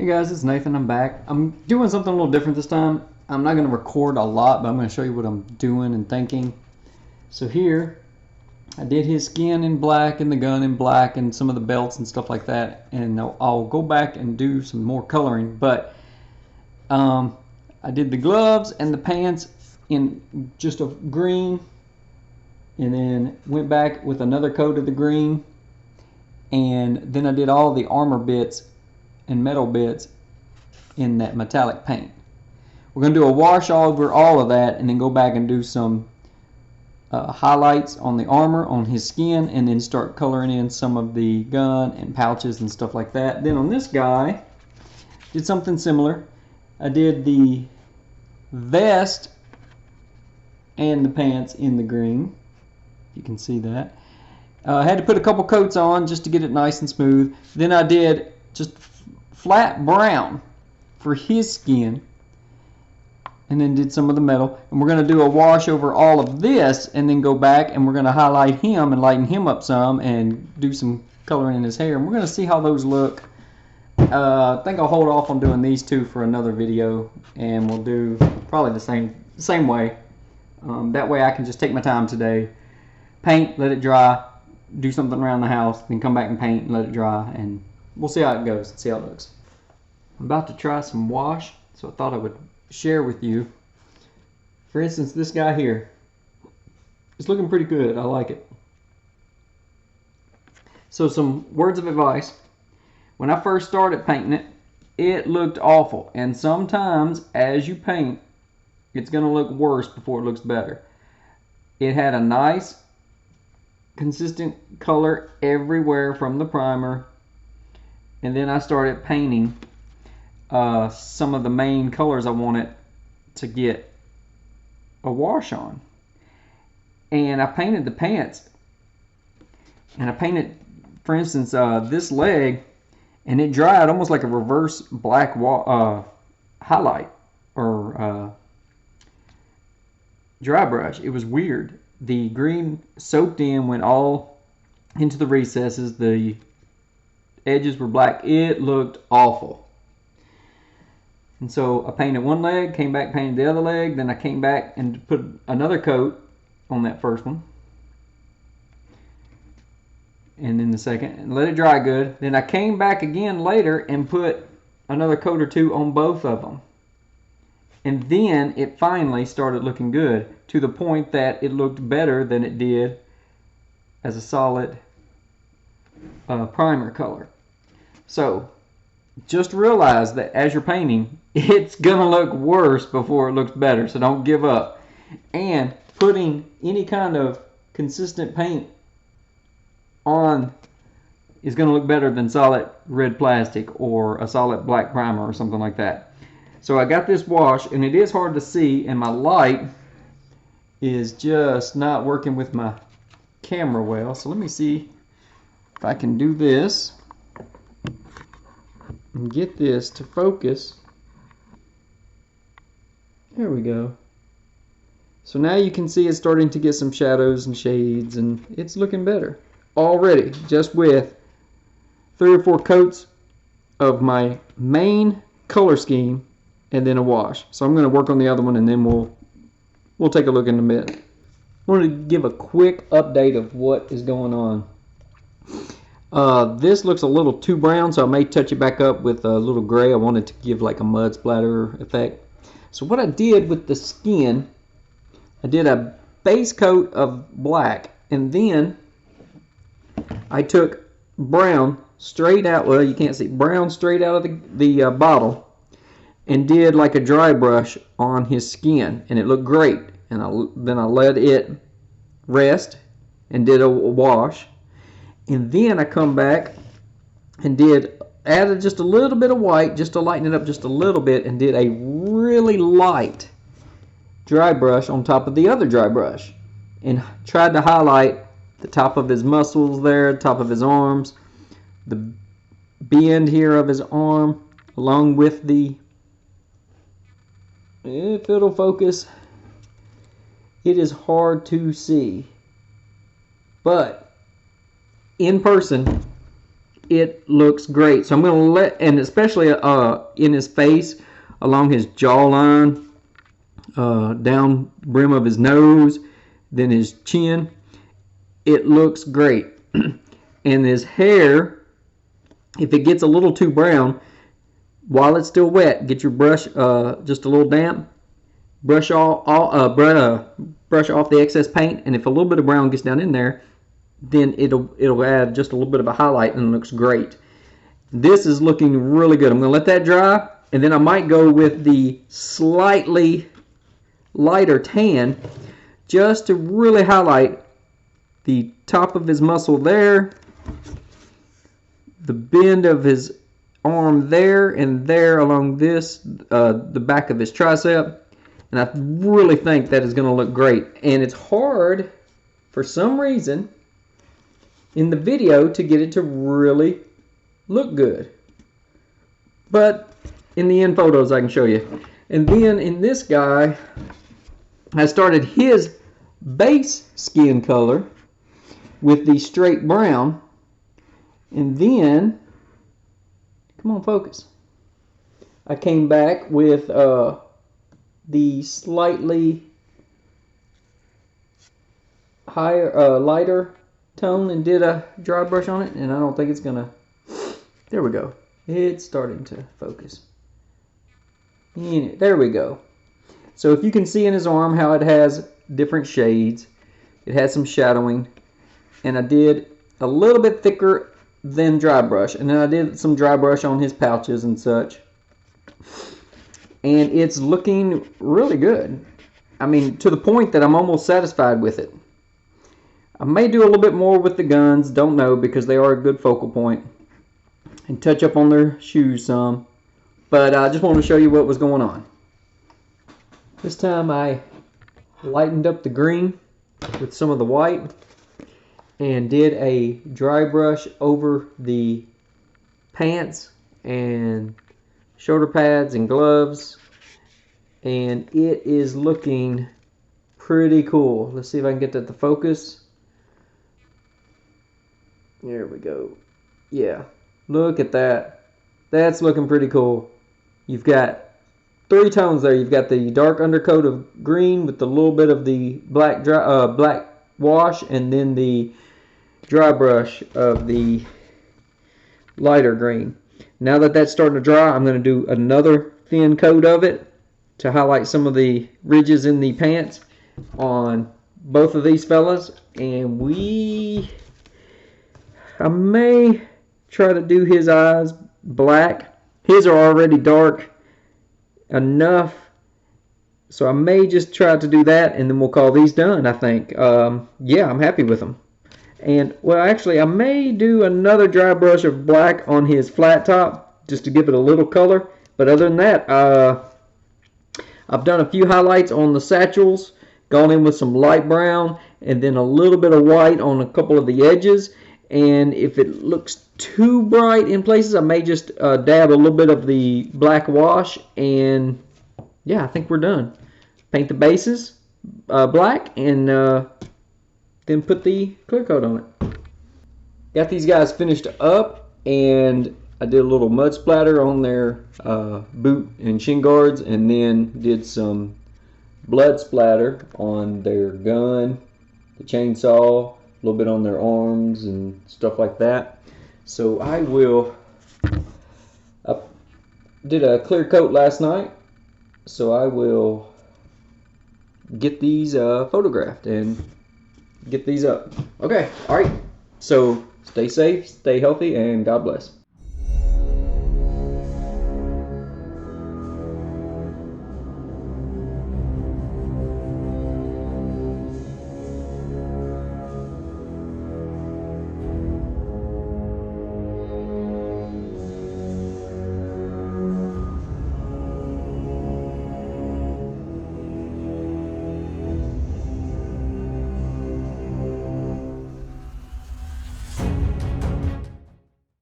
Hey guys, it's Nathan. I'm back. I'm doing something a little different this time. I'm not going to record a lot, but I'm going to show you what I'm doing and thinking. So here, I did his skin in black and the gun in black and some of the belts and stuff like that. And I'll go back and do some more coloring. But I did the gloves and the pants in just a green, and then went back with another coat of the green. And then I did all the armor bits and metal bits in that metallic paint. We're going to do a wash over all of that and then go back and do some highlights on the armor, on his skin, and then start coloring in some of the gun and pouches and stuff like that. Then on this guy, did something similar. I did the vest and the pants in the green. You can see that. I had to put a couple coats on just to get it nice and smooth. Then I did just flat brown for his skin, and then did some of the metal. And we're going to do a wash over all of this and then go back and we're going to highlight him and lighten him up some and do some coloring in his hair. And we're going to see how those look. I think I'll hold off on doing these two for another video, and we'll do probably the same way. That way I can just take my time today, paint, let it dry, do something around the house, then come back and paint and let it dry, and we'll see how it goes and see how it looks. I'm about to try some wash, so I thought I would share with you. For instance, this guy here, it's looking pretty good. I like it. So some words of advice. When I first started painting it, it looked awful, and sometimes as you paint, it's going to look worse before it looks better. It had a nice consistent color everywhere from the primer, and then I started painting some of the main colors I wanted to get a wash on. And I painted the pants, and I painted, for instance, this leg, and it dried almost like a reverse black highlight or dry brush. It was weird. The green soaked in, went all into the recesses. The edges were black. It looked awful. And so I painted one leg, came back, painted the other leg, then I came back and put another coat on that first one, and then the second, and let it dry good. Then I came back again later and put another coat or two on both of them. And then it finally started looking good, to the point that it looked better than it did as a solid primer color. So just realize that as you're painting, it's gonna look worse before it looks better, so don't give up. And putting any kind of consistent paint on is gonna look better than solid red plastic or a solid black primer or something like that. So I got this wash, and it is hard to see, and my light is just not working with my camera well. So let me see if I can do this and get this to focus. There we go. So now you can see it's starting to get some shadows and shades, and it's looking better already, just with 3 or 4 coats of my main color scheme and then a wash. So I'm going to work on the other one, and then we'll take a look in a minute. I wanted to give a quick update of what is going on. This looks a little too brown, so I may touch it back up with a little gray. I wanted to give like a mud splatter effect. So what I did with the skin, I did a base coat of black, and then I took brown straight out, well, you can't see, brown straight out of the bottle, and did like a dry brush on his skin, and it looked great. And then I let it rest and did a wash, and then I come back and added just a little bit of white just to lighten it up just a little bit, and did a really light dry brush on top of the other dry brush, and tried to highlight the top of his muscles there, top of his arms, the bend here of his arm, along with the, if it'll focus, it is hard to see, but in person it looks great. So I'm going to let, and especially in his face, along his jawline, down brim of his nose, then his chin, it looks great. And his hair, if it gets a little too brown, while it's still wet, get your brush just a little damp, brush off the excess paint, and if a little bit of brown gets down in there, then it'll add just a little bit of a highlight and it looks great. This is looking really good. I'm going to let that dry, and then I might go with the slightly lighter tan just to really highlight the top of his muscle there, the bend of his arm there, and there along this, the back of his tricep. And I really think that is going to look great. And it's hard, for some reason, in the video to get it to really look good. But in the end photos I can show you. And then in this guy, I started his base skin color with the straight brown. And then, come on, focus. I came back with the slightly higher, lighter tone and did a dry brush on it. And I don't think it's gonna, there we go. It's starting to focus. There we go. So if you can see in his arm how it has different shades, it has some shadowing, and I did a little bit thicker than dry brush, and then I did some dry brush on his pouches and such, and it's looking really good. I mean, to the point that I'm almost satisfied with it. I may do a little bit more with the guns, don't know, because they are a good focal point, and touch up on their shoes some, but I just wanted to show you what was going on. This time I lightened up the green with some of the white and did a dry brush over the pants and shoulder pads and gloves, and it is looking pretty cool. Let's see if I can get that to focus. There we go. Yeah, look at that. That's looking pretty cool. You've got three tones there. You've got the dark undercoat of green with a little bit of the black wash, and then the dry brush of the lighter green. Now that that's starting to dry, I'm going to do another thin coat of it to highlight some of the ridges in the pants on both of these fellas. And I may try to do his eyes black. His are already dark enough, so I may just try to do that, and then we'll call these done, I think. Yeah, I'm happy with them. And, well, actually, I may do another dry brush of black on his flat top, just to give it a little color. But other than that, I've done a few highlights on the satchels, gone in with some light brown, and then a little bit of white on a couple of the edges. And if it looks too bright in places, I may just dab a little bit of the black wash, and yeah, I think we're done. Paint the bases black, and then put the clear coat on it. Got these guys finished up, and I did a little mud splatter on their boot and shin guards, and then did some blood splatter on their gun, the chainsaw, a little bit on their arms and stuff like that. So I did a clear coat last night, so I will get these photographed and get these up. Okay, all right. So stay safe, stay healthy, and God bless.